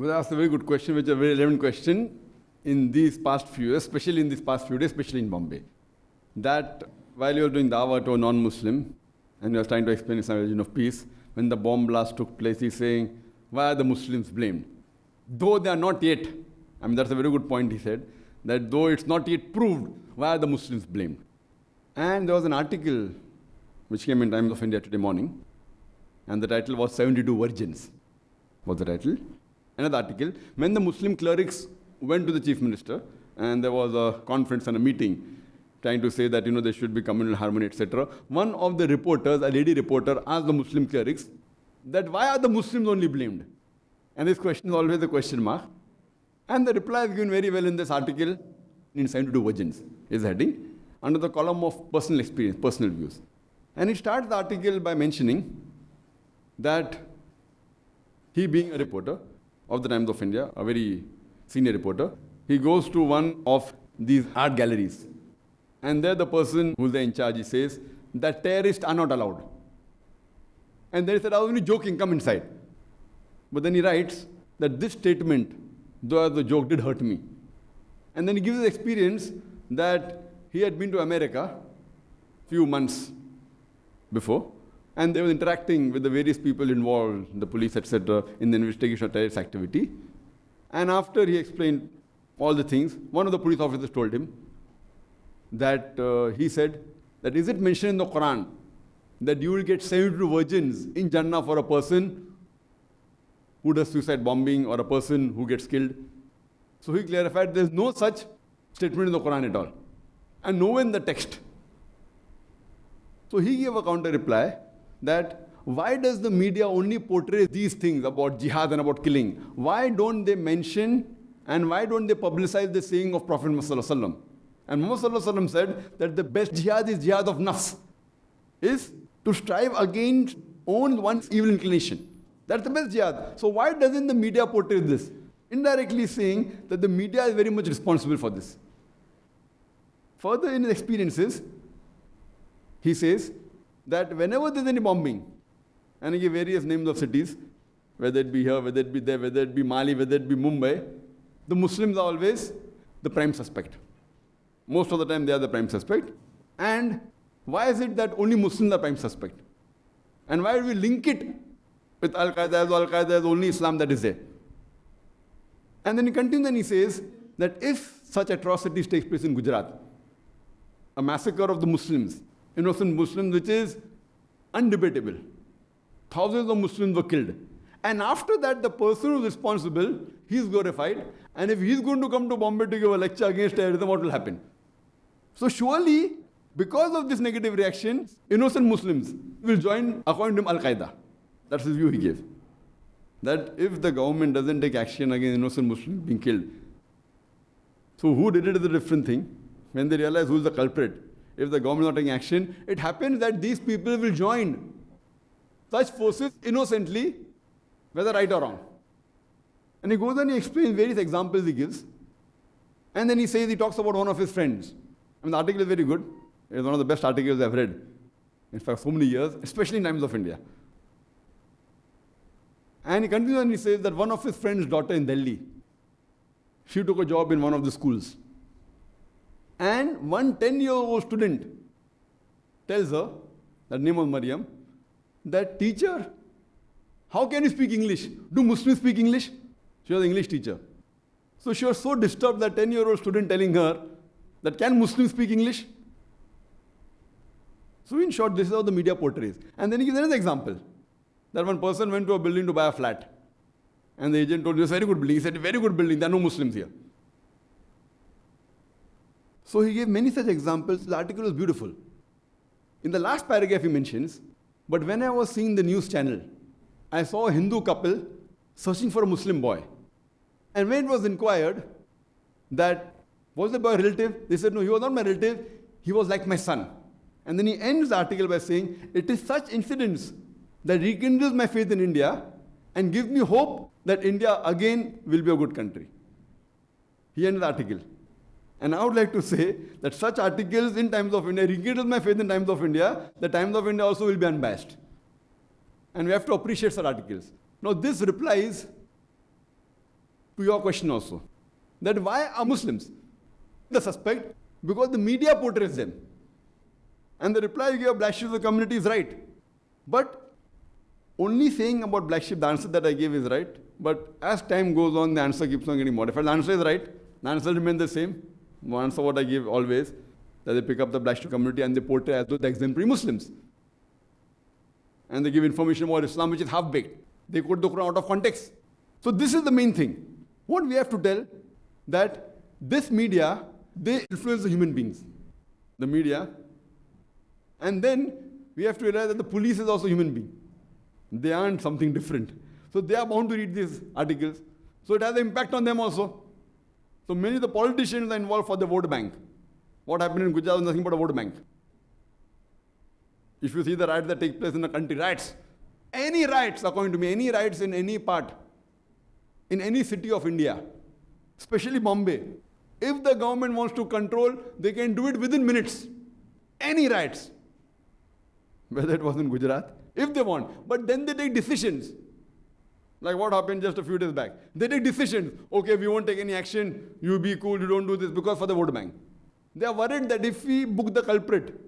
You asked a very good question, which is a very relevant question in these past few years, especially in these past few days, especially in Bombay. That while you were doing dawah to a non-Muslim, and you were trying to explain Islam religion of peace, when the bomb blast took place, he's saying, why are the Muslims blamed? Though they are not yet, I mean, that's a very good point, he said, that though it's not yet proved, why are the Muslims blamed? And there was an article which came in Times of India today morning, and the title was 72 Virgins, was the title. Another article, when the Muslim clerics went to the chief minister, and there was a conference and a meeting trying to say that, there should be communal harmony, etc. One of the reporters, a lady reporter, asked the Muslim clerics that why are the Muslims only blamed? And this question is always a question mark. And the reply is given very well in this article in 72 Virgins, is heading, under the column of personal experience, personal views. And he starts the article by mentioning that he, being a reporter of the Times of India, a very senior reporter, he goes to one of these art galleries. And there the person who's in charge, he says that terrorists are not allowed. And then he said, I was only joking, come inside. But then he writes that this statement, though the joke did hurt me. And then he gives his experience that he had been to America a few months before, and they were interacting with the various people involved, the police, etc., in the investigation of terrorist activity. And after he explained all the things, one of the police officers told him that he said that is it mentioned in the Quran that you will get 72 virgins in Jannah for a person who does suicide bombing or a person who gets killed? So he clarified there is no such statement in the Quran at all, and nowhere in the text. So he gave a counter reply that why does the media only portray these things about jihad and about killing? Why don't they mention and why don't they publicize the saying of Prophet Muhammad? And Muhammad said that the best jihad is jihad of nafs, is to strive against one's evil inclination. That's the best jihad. So why doesn't the media portray this? Indirectly saying that the media is very much responsible for this. Further in his experiences, he says that whenever there's any bombing, and he gives various names of cities, whether it be here, whether it be there, whether it be Mali, whether it be Mumbai, the Muslims are always the prime suspect. Most of the time they are the prime suspect. And why is it that only Muslims are prime suspect? And why do we link it with Al-Qaeda is only Islam that is there? And then he continues and he says that if such atrocities take place in Gujarat, a massacre of the Muslims, innocent Muslims, which is undebatable, thousands of Muslims were killed. And after that, the person who is responsible, he is glorified. And if he is going to come to Bombay to give a lecture against terrorism, what will happen? So surely, because of this negative reaction, innocent Muslims will join, according to him, Al-Qaeda. That's his view he gave. That if the government doesn't take action against innocent Muslims being killed, so who did it is a different thing. When they realize who is the culprit, if the government is not taking action, it happens that these people will join such forces innocently, whether right or wrong. And he goes and he explains various examples he gives. And then he says, he talks about one of his friends. I mean, the article is very good. It's one of the best articles I've read. In fact, so many years, especially in Times of India. And he continues and he says that one of his friend's daughter in Delhi, she took a job in one of the schools. And one 10-year-old student tells her, that name was Mariam, that teacher, how can you speak English? Do Muslims speak English? She was an English teacher. So she was so disturbed, that 10-year-old student telling her that can Muslims speak English? So in short, this is how the media portrays. And then he gives another example. That one person went to a building to buy a flat. And the agent told him, it's a very good building. He said, very good building, there are no Muslims here. So he gave many such examples. The article was beautiful. In the last paragraph he mentions, but when I was seeing the news channel, I saw a Hindu couple searching for a Muslim boy. And when it was inquired that, was the boy a relative? They said, no, he was not my relative. He was like my son. And then he ends the article by saying, it is such incidents that rekindles my faith in India and gives me hope that India again will be a good country. He ends the article. And I would like to say that such articles in Times of India rekindle my faith in Times of India. The Times of India also will be unbiased. And we have to appreciate such articles. Now this replies to your question also. That why are Muslims the suspect? Because the media portrays them. And the reply you gave, black sheep of the community, is right. But only saying about black sheep, the answer that I gave is right. But as time goes on, the answer keeps on getting modified. The answer is right. The answer remains the same. The answer what I give always, that they pick up the black sheep community and they portray as though the exemplary Muslims. And they give information about Islam which is half-baked. They quote the Quran out of context. So this is the main thing. What we have to tell, that this media, they influence the human beings. The media. And then we have to realize that the police is also human being. They aren't something different. So they are bound to read these articles. So it has an impact on them also. So many of the politicians are involved for the vote bank. What happened in Gujarat was nothing but a vote bank. If you see the riots that take place in the country, riots, any riots, according to me, any riots in any part, in any city of India, especially Bombay, if the government wants to control, they can do it within minutes. Any riots. Whether it was in Gujarat, if they want. But then they take decisions. Like what happened just a few days back. They take decisions. Okay, we won't take any action. You be cool, you don't do this, because for the vote bank. They are worried that if we book the culprit,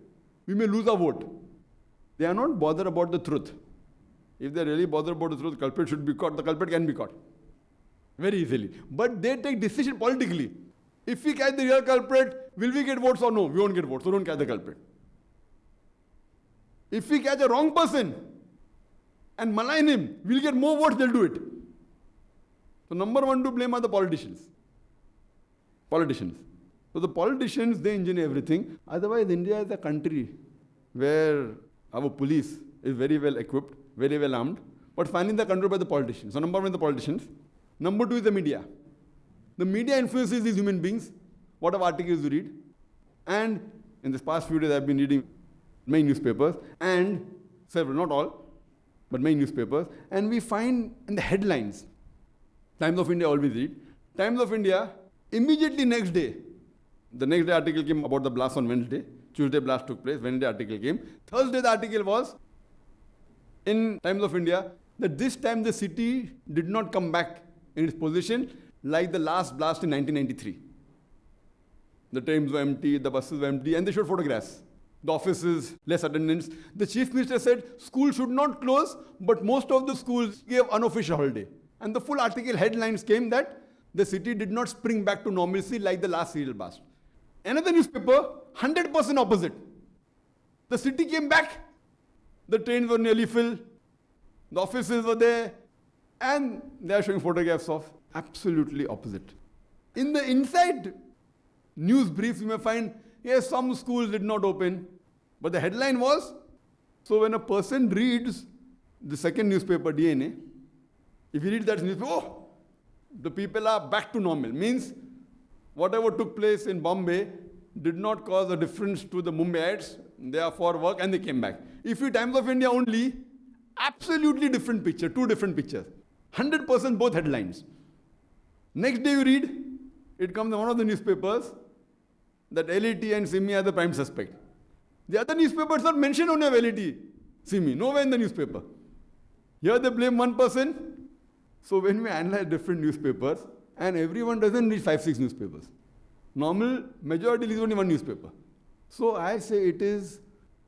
we may lose our vote. They are not bothered about the truth. If they are really bothered about the truth, the culprit should be caught. The culprit can be caught very easily. But they take decision politically. If we catch the real culprit, will we get votes or no? We won't get votes, so don't catch the culprit. If we catch a wrong person and malign him, we'll get more votes, they'll do it. So number one to blame are the politicians. Politicians. So the politicians, they engineer everything. Otherwise, India is a country where our police is very well equipped, very well armed, but finally they're controlled by the politicians. So number one is the politicians. Number two is the media. The media influences these human beings, whatever articles you read. And in this past few days, I've been reading many newspapers, and several, not all, but many newspapers, and we find in the headlines, Times of India always read, Times of India, immediately next day, the next day article came about the blast on Wednesday, Tuesday blast took place, Wednesday article came, Thursday the article was, in Times of India, that this time the city did not come back in its position like the last blast in 1993. The trains were empty, the buses were empty, and they showed photographs. The offices, less attendance. The chief minister said schools should not close, but most of the schools gave unofficial holiday. And the full article headlines came that the city did not spring back to normalcy like the last serial blast. Another newspaper, 100% opposite. The city came back, the trains were nearly filled, the offices were there, and they are showing photographs of absolutely opposite. In the inside news briefs, you may find, yes, some schools did not open, but the headline was, so when a person reads the second newspaper, DNA, if you read that newspaper, oh, the people are back to normal. Means whatever took place in Bombay did not cause a difference to the Mumbaiites. They are for work and they came back. If you Times of India only, absolutely different picture, two different pictures. 100% both headlines. Next day you read, it comes in one of the newspapers that LET and Simi are the prime suspect. The other newspapers are mentioned only of LET, Simi, nowhere in the newspaper. Here they blame one person. So when we analyze different newspapers, and everyone doesn't read 5-6 newspapers. Normal majority reads only one newspaper. So I say it is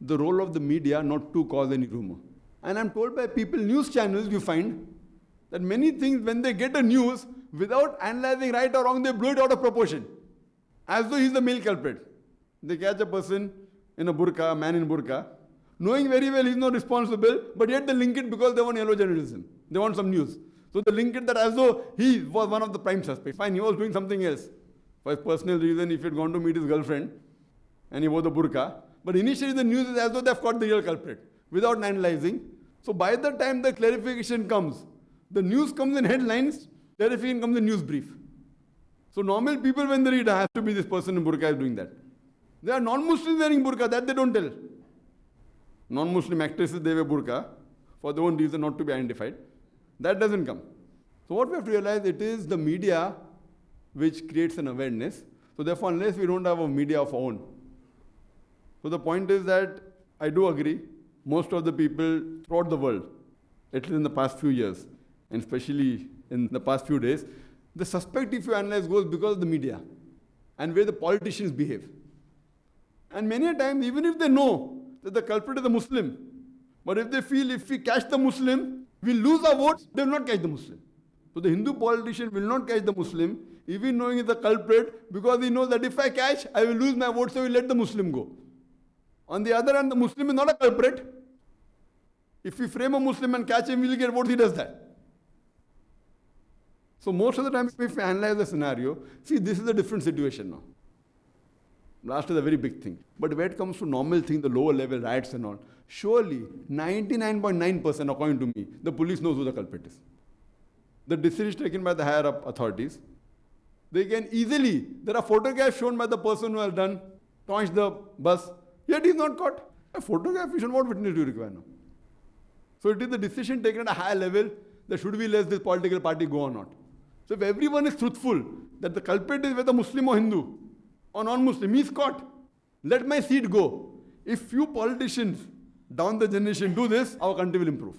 the role of the media not to cause any rumor. And I'm told by people, news channels, you find that many things, when they get a news, without analyzing right or wrong, they blow it out of proportion. As though he's the male culprit. They catch a person in a burqa, a man in burqa, knowing very well he's not responsible, but yet they link it because they want yellow journalism. They want some news. So they link it that as though he was one of the prime suspects. Fine, he was doing something else. For his personal reason, if he had gone to meet his girlfriend, and he wore the burqa. But initially the news is as though they've caught the real culprit, without analyzing. So by the time the clarification comes, the news comes in headlines, clarification comes in news brief. So normal people, when they read, has to be this person in burqa is doing that. There are non-Muslims wearing burqa, that they don't tell. Non-Muslim actresses, they wear burqa, for their own reason not to be identified. That doesn't come. So what we have to realize, it is the media which creates an awareness. So therefore, unless we don't have a media of our own. So the point is that I do agree, most of the people throughout the world, at least in the past few years, and especially in the past few days, The suspect, if you analyze, goes because of the media and where the politicians behave. And many a times, even if they know that the culprit is a Muslim, but if they feel if we catch the Muslim, we lose our votes, they will not catch the Muslim. So the Hindu politician will not catch the Muslim, even knowing he's the culprit, because he knows that if I catch, I will lose my vote, so he will let the Muslim go. On the other hand, the Muslim is not a culprit. If we frame a Muslim and catch him, we will get votes, he does that. So most of the time, if we analyze the scenario, see, this is a different situation now. Last is a very big thing. But when it comes to normal things, the lower level riots and all, surely 99.9%, according to me, the police knows who the culprit is. The decision is taken by the higher up authorities. They can easily, there are photographs shown by the person who has done, launched the bus, yet he is not caught. A photograph is shown, what witness do you require now? So it is the decision taken at a higher level that should we let this political party go or not. So if everyone is truthful that the culprit is whether Muslim or Hindu or non-Muslim, he is caught. Let my seat go. If few politicians down the generation do this, our country will improve.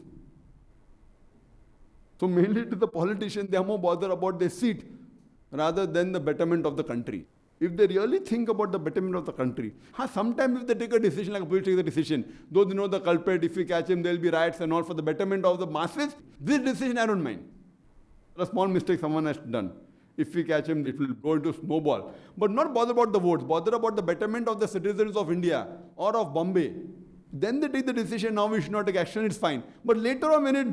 So mainly to the politicians, they are more bothered about their seat rather than the betterment of the country. If they really think about the betterment of the country, sometimes if they take a decision, like a police takes a decision, though they know the culprit, if we catch him, there will be riots and all for the betterment of the masses, this decision I don't mind. A small mistake someone has done. If we catch him, it will go into snowball. But not bother about the votes, bother about the betterment of the citizens of India or of Bombay. Then they take the decision, now we should not take action, it's fine. But later on when it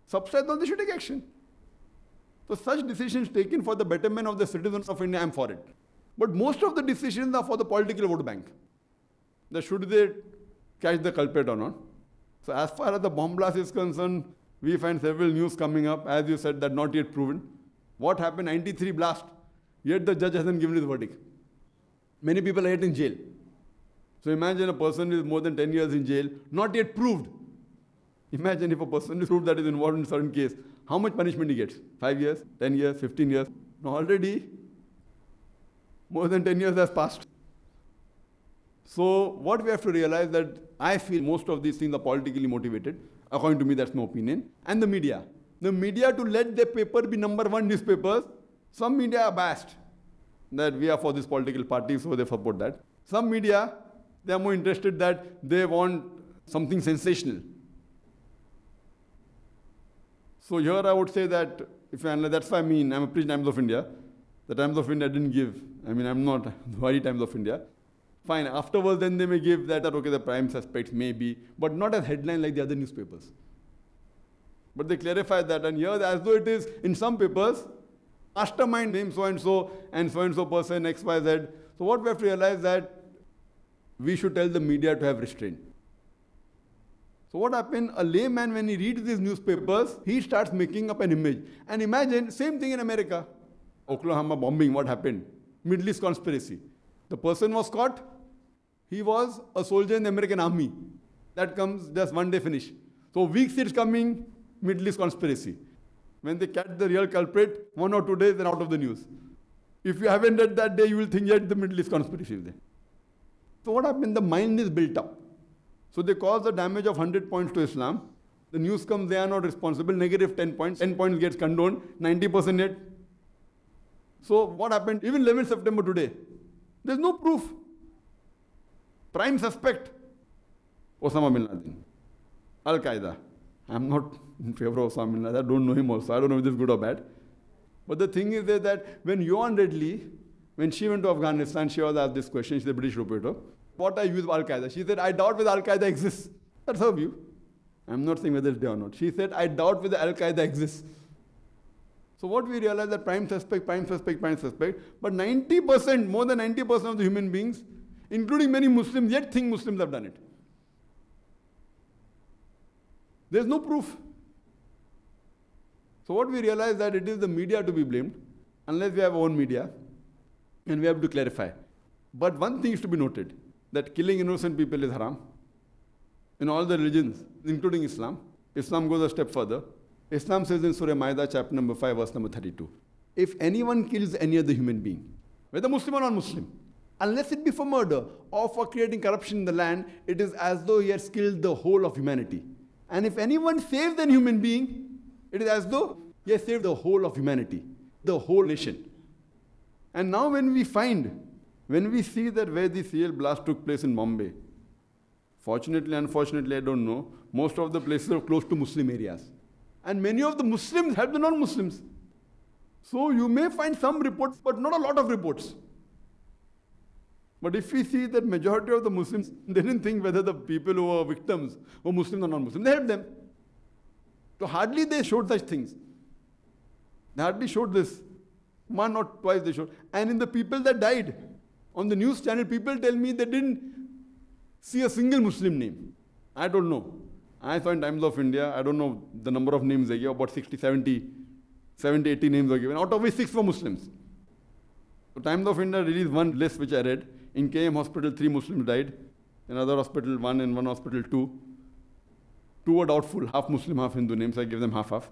subsides, they should take action. So such decisions taken for the betterment of the citizens of India, I am for it. But most of the decisions are for the political vote bank. That should they catch the culprit or not. So as far as the bomb blast is concerned, we find several news coming up, as you said, that not yet proven. What happened, 93 blast, yet the judge hasn't given his verdict. Many people are yet in jail. So imagine a person is more than 10 years in jail, not yet proved. Imagine if a person is proved that is involved in a certain case, how much punishment he gets? 5 years, 10 years, 15 years. Now already, more than 10 years has passed. So what we have to realize that I feel most of these things are politically motivated. According to me, that's my opinion. And the media. The media to let their paper be number one newspapers. Some media are biased that we are for this political party, so they support that. Some media, they are more interested that they want something sensational. So here I would say that, if you analyze, that's why I'm a pre-Times of India. The Times of India didn't give. I'm not the Times of India. Fine, afterwards then they may give that, okay, the prime suspects may be, but not as headline like the other newspapers. But they clarify that, and here, as though it is in some papers, mastermind name so and so person, XYZ. So what we have to realize that we should tell the media to have restraint. So what happened? A layman, when he reads these newspapers, he starts making up an image. And imagine, same thing in America. Oklahoma bombing, what happened? Middle East conspiracy. The person was caught. He was a soldier in the American army. That comes just one day finish. So weeks it's coming, Middle East conspiracy. When they catch the real culprit, 1 or 2 days, they're out of the news. If you haven't read that day, you will think yet the Middle East conspiracy is there. So what happened? The mind is built up. So they cause the damage of 100 points to Islam. The news comes, they are not responsible, negative 10 points. 10 points gets condoned, 90% yet. So what happened? Even 11th September today, there's no proof. Prime suspect, Osama bin Laden, Al-Qaeda. I'm not in favor of Osama bin Laden. I don't know him also. I don't know if this is good or bad. But the thing is that when Joan Redley, when she went to Afghanistan, she was asked this question. She's a British reporter. What are you with Al-Qaeda? She said, I doubt whether Al-Qaeda exists. That's her view. I'm not saying whether it's there or not. She said, I doubt whether Al-Qaeda exists. So what we realize that prime suspect. But 90%, more than 90% of the human beings, including many Muslims, yet think Muslims have done it. There's no proof. So what we realize that it is the media to be blamed, unless we have our own media, and we have to clarify. But one thing is to be noted, that killing innocent people is haram. In all the religions, including Islam. Islam goes a step further. Islam says in Surah Ma'idah, chapter number 5, verse number 32, if anyone kills any other human being, whether Muslim or non-Muslim, unless it be for murder or for creating corruption in the land, it is as though he has killed the whole of humanity. And if anyone saves a human being, it is as though he has saved the whole of humanity. the whole nation. And now when we see that where the CL blast took place in Bombay, fortunately, unfortunately, I don't know, most of the places are close to Muslim areas. And many of the Muslims help the non-Muslims. So you may find some reports, but not a lot of reports. But if we see that majority of the Muslims, they didn't think whether the people who were victims were Muslim or non-Muslim. They helped them. So hardly they showed such things. They hardly showed this. One or twice they showed. And in the people that died, on the news channel, people tell me they didn't see a single Muslim name. I don't know. I saw in Times of India, I don't know the number of names they gave, about 60, 70, 80 names were given, out of which 6 were Muslims. So Times of India released one list which I read. In KM hospital, 3 Muslims died. In other hospital, 1. In one hospital, 2. 2 were doubtful, half Muslim, half Hindu names. I give them half-half.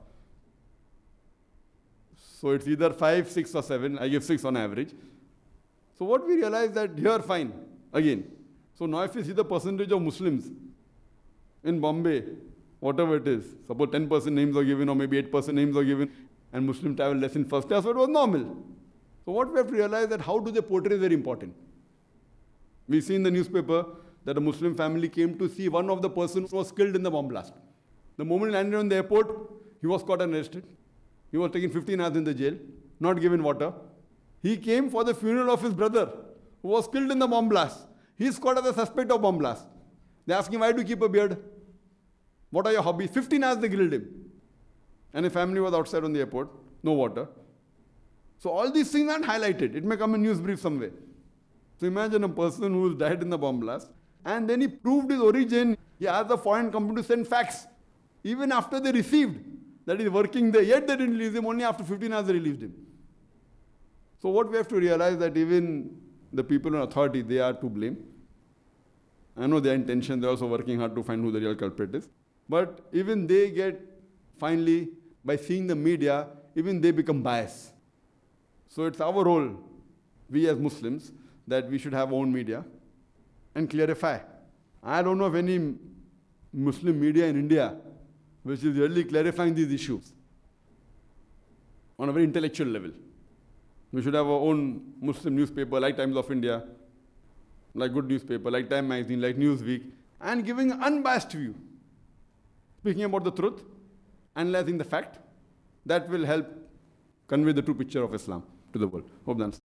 So it's either 5, 6 or 7. I give 6 on average. So what we realize that here, fine, again. So now if you see the percentage of Muslims in Bombay, whatever it is, suppose 10% names are given or maybe 8% names are given, and Muslim travel less in first class, so it was normal. So what we have to realize that how do they portray is very important. We see in the newspaper that a Muslim family came to see one of the persons who was killed in the bomb blast. The moment he landed on the airport, he was caught and arrested. He was taken 15 hours in the jail, not given water. He came for the funeral of his brother, who was killed in the bomb blast. He is caught as a suspect of bomb blast. They ask him, why do you keep a beard? What are your hobbies? 15 hours they grilled him. And his family was outside on the airport, no water. So all these things aren't highlighted. It may come in news brief somewhere. So imagine a person who died in the bomb blast, and then he proved his origin. He asked the foreign company to send fax. Even after they received that he's working there, yet they didn't release him. Only after 15 hours they released him. So what we have to realize that even the people in authority, they are to blame. I know their intention, they're also working hard to find who the real culprit is. But even they get, finally, by seeing the media, even they become biased. So it's our role, we as Muslims, that we should have our own media and clarify. I don't know of any Muslim media in India which is really clarifying these issues on a very intellectual level. We should have our own Muslim newspaper like Times of India, like Good Newspaper, like Time Magazine, like Newsweek, and giving an unbiased view, speaking about the truth, analyzing the fact. That will help convey the true picture of Islam to the world. Hope that's